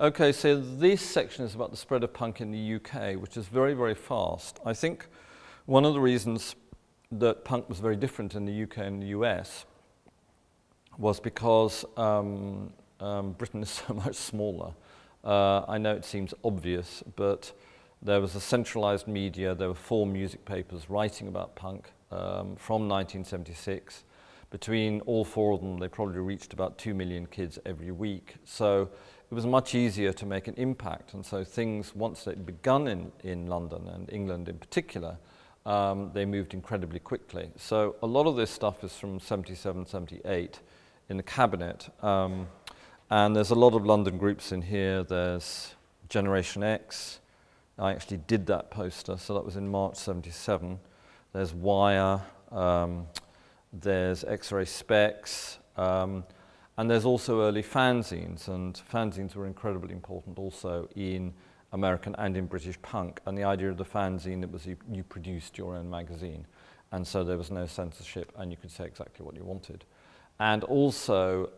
Okay, so this section is about the spread of punk in the UK, which is very, very fast. I think one of the reasons that punk was very different in the UK and the US was because Britain is so much smaller. I know it seems obvious, but there was a centralized media. There were 4 music papers writing about punk from 1976. Between all 4 of them, they probably reached about 2 million kids every week. So it was much easier to make an impact. And so things, once they'd begun in London and England in particular, they moved incredibly quickly. So a lot of this stuff is from 77, 78 in the cabinet. And there's a lot of London groups in here. There's Generation X. I actually did that poster, so that was in March 77. There's Wire. There's X-Ray Specs, and there's also early fanzines, and fanzines were incredibly important also in American and in British punk. And the idea of the fanzine, it was you produced your own magazine, and so there was no censorship, and you could say exactly what you wanted. And also,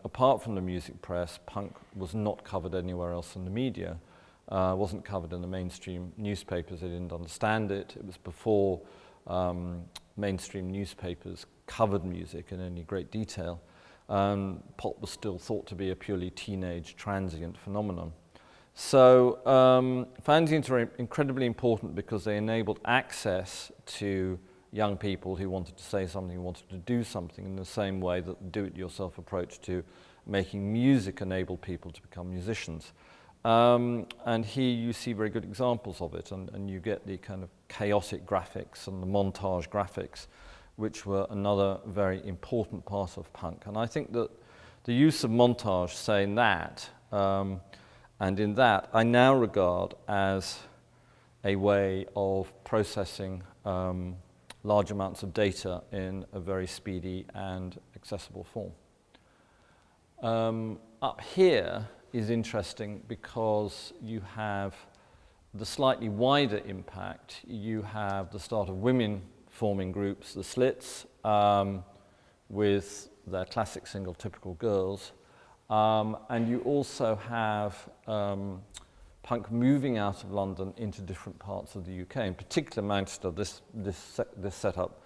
apart from the music press, punk was not covered anywhere else in the media. Wasn't covered in the mainstream newspapers. They didn't understand it. It was before mainstream newspapers covered music in any great detail. Pop was still thought to be a purely teenage transient phenomenon. So fanzines were incredibly important because they enabled access to young people who wanted to say something, who wanted to do something, in the same way that the do-it-yourself approach to making music enabled people to become musicians. And here you see very good examples of it, and you get the kind of chaotic graphics and the montage graphics, which were another very important part of punk. And I think that the use of montage, saying that, and in that, I now regard as a way of processing large amounts of data in a very speedy and accessible form. Up here is interesting because you have the slightly wider impact. You have the start of women forming groups, the Slits, with their classic single Typical Girls. And you also have punk moving out of London into different parts of the UK. In particular, Manchester, this setup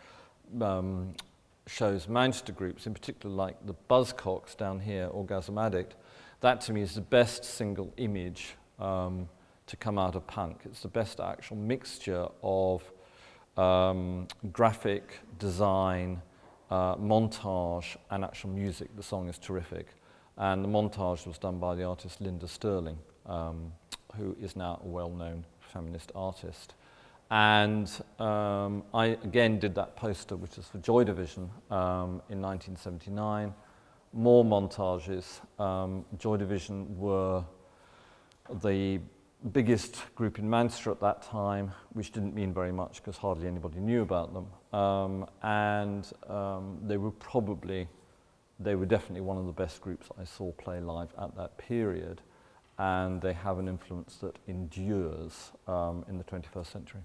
shows Manchester groups, in particular like the Buzzcocks down here, Orgasm Addict. That to me is the best single image to come out of punk. It's the best actual mixture of graphic design, montage, and actual music. The song is terrific. And the montage was done by the artist Linda Sterling, who is now a well-known feminist artist. And I again did that poster, which is for Joy Division in 1979. More montages. Joy Division were the biggest group in Manchester at that time, which didn't mean very much because hardly anybody knew about them. They were definitely one of the best groups I saw play live at that period, and they have an influence that endures in the 21st century.